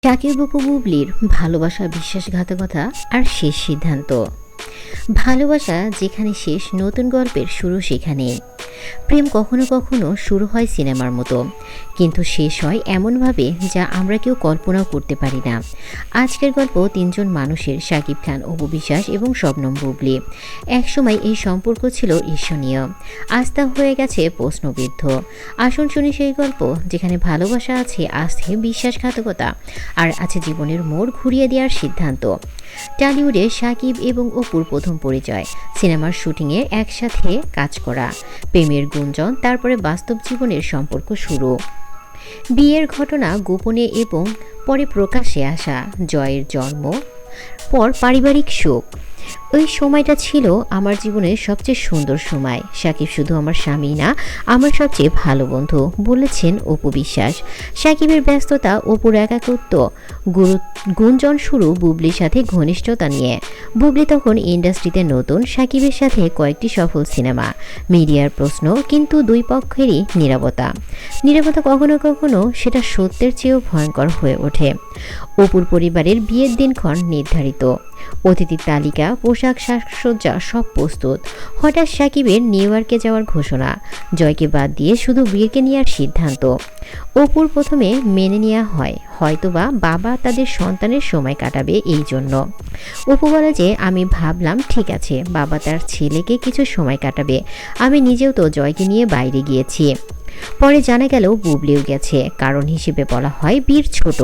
সাকিব অপু বুবলির ভালোবাসা, বিশ্বাসঘাতকতা আর শেষ সিদ্ধান্ত। ভালোবাসা যেখানে শেষ, নতুন গল্পের শুরু সেখানেই। প্রেম কখনো কখনো শুরু হয় সিনেমার মতো, কিন্তু শেষ হয় এমনভাবে যা আমরা কেউ কল্পনাও করতে পারি না। আজকের গল্প তিনজন মানুষের, শাকিব খান, অপু বিশ্বাস এবং শবনম বুবলি। একসময় এই সম্পর্ক ছিল ঈর্ষণীয়, আস্থা হয়ে গেছে প্রশ্নবিদ্ধ। আসুন শুনি সেই গল্প যেখানে ভালোবাসা আছে, আছে বিশ্বাসঘাতকতা, আর আছে জীবনের মোড় ঘুরিয়ে দেওয়ার সিদ্ধান্ত। টলিউডে শাকিব এবং অপুর প্রথম পরিচয়, সিনেমার শুটিংয়ে একসাথে কাজ করা, প্রেমের গুঞ্জন, তারপরে বাস্তব জীবনের সম্পর্ক শুরু, বিয়ের ঘটনা গোপনে এবং পরে প্রকাশ্যে আসা, জয়ের জন্ম, পর পারিবারিক শোক। ওই সময়টা ছিল আমার জীবনের সবচেয়ে সুন্দর সময়। শাকিব শুধু আমার স্বামী না, আমার সবচেয়ে ভালো বন্ধু, বলেছেন অপু বিশ্বাস। শাকিবের ব্যস্ততা, অপুর একাকিত্ব, গুঞ্জন শুরু বুবলির সাথে ঘনিষ্ঠতা নিয়ে। বুবলি তখন ইন্ডাস্ট্রিতে নতুন, শাকিবের সাথে কয়েকটি সফল সিনেমা, মিডিয়ার প্রশ্ন, কিন্তু দুই পক্ষেরই নীরবতা। কখনো কখনো সেটা সত্যের চেয়েও ভয়ঙ্কর হয়ে ওঠে। অপুর পরিবারের বিয়ের দিনক্ষণ নির্ধারিত, অতিথির তালিকা, পোশাক, সাজসজ্জা সব প্রস্তুত। হঠাৎ শাকিবের নিউ ইয়র্কে যাওয়ার ঘোষণা, জয়কে বাদ দিয়ে শুধু বিয়েকে নেওয়ার সিদ্ধান্ত। অপুর প্রথমে মেনে নেওয়া হয়, হয়তোবা বাবা তাদের সন্তানের সময় কাটাবে এই জন্য। অপু বলে যে, আমি ভাবলাম ঠিক আছে, বাবা তার ছেলেকে কিছু সময় কাটাবে, আমি নিজেও তো জয়কে নিয়ে বাইরে গিয়েছি। পরে জানা গেল বুবলিও গেছে। কারণ হিসেবে বলা হয় বীর ছোট,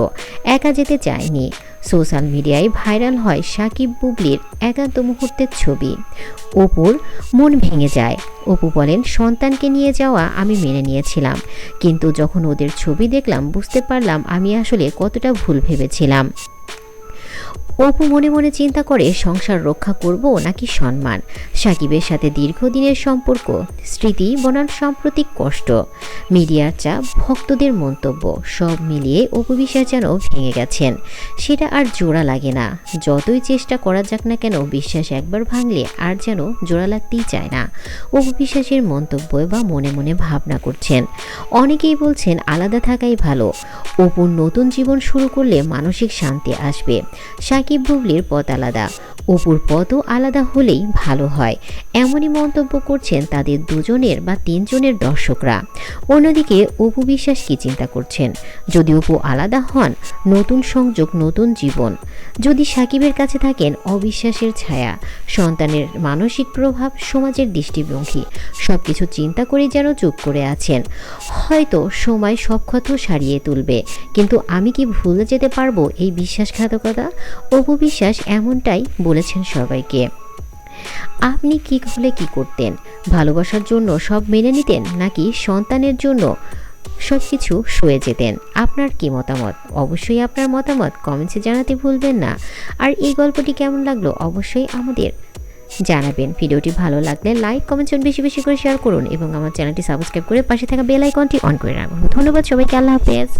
একা যেতে চায়নি। সোশ্যাল মিডিয়ায় ভাইরাল হয় শাকিব বুবলির একান্ত মুহূর্তের ছবি। অপুর মন ভেঙে যায়। অপু বলেন, সন্তানকে নিয়ে যাওয়া আমি মেনে নিয়েছিলাম, কিন্তু যখন ওদের ছবি দেখলাম বুঝতে পারলাম আমি আসলে কতটা ভুল ভেবেছিলাম। অপু মনে মনে চিন্তা করে, সংসার রক্ষা করব নাকি সম্মান। সাকিবের সাথে দীর্ঘদিনের সম্পর্ক, স্মৃতি বনাম সাম্প্রতিক কষ্ট, মিডিয়ার চাপ, ভক্তদের মন্তব্য, সব মিলিয়ে অপু বিশ্বাস যেন ভেঙে গেছেন। সেটা আর জোড়া লাগে না, যতই চেষ্টা করা যাক না কেন, বিশ্বাস একবার ভাঙলে আর যেন জোড়া লাগতেই চায় না। অপু বিশ্বাসের মন্তব্য বা মনে মনে ভাবনা করছেন। অনেকেই বলছেন আলাদা থাকাই ভালো, অপুর নতুন জীবন শুরু করলে মানসিক শান্তি আসবে। শাকিব বুবলির পথ আলাদা, অপুর পথও আলাদা হলেই ভালো হয়, এমনই মন্তব্য করছেন তাদের দুজনের বা তিনজনের দর্শকরা। অন্যদিকে অপু বিশ্বাস কি চিন্তা করছেন, যদি অপু আলাদা হন, নতুন সংযোগ, নতুন জীবন। যদি শাকিবের কাছে থাকেন, অবিশ্বাসের ছায়া, সন্তানের মানসিক প্রভাব, সমাজের দৃষ্টিভঙ্গি, সব কিছু চিন্তা করে যেন চুপ করে আছেন। হয়তো সময় সব কথা সারিয়ে তুলবে, কিন্তু আমি কি ভুলে যেতে পারবো এই বিশ্বাসঘাতকতা? অপু বিশ্বাস এমনটাই বলেছেন সবাইকে। আপনি কি হলে কি করতেন? ভালোবাসার জন্য সব মেনে নিতেন, নাকি সন্তানের জন্য সব কিছু সয়ে যেতেন? আপনার কি মতামত? অবশ্যই আপনার মতামত কমেন্টসে জানাতে ভুলবেন না। আর এই গল্পটি কেমন লাগলো অবশ্যই আমাদের জানাবেন। ভিডিওটি ভালো লাগলে লাইক, কমেন্ট, বেশি বেশি করে শেয়ার করুন এবং আমার চ্যানেলটি সাবস্ক্রাইব করে পাশে থাকা বেল আইকনটি অন করে রাখুন। ধন্যবাদ সবাইকে, আল্লাহ হাফেজ।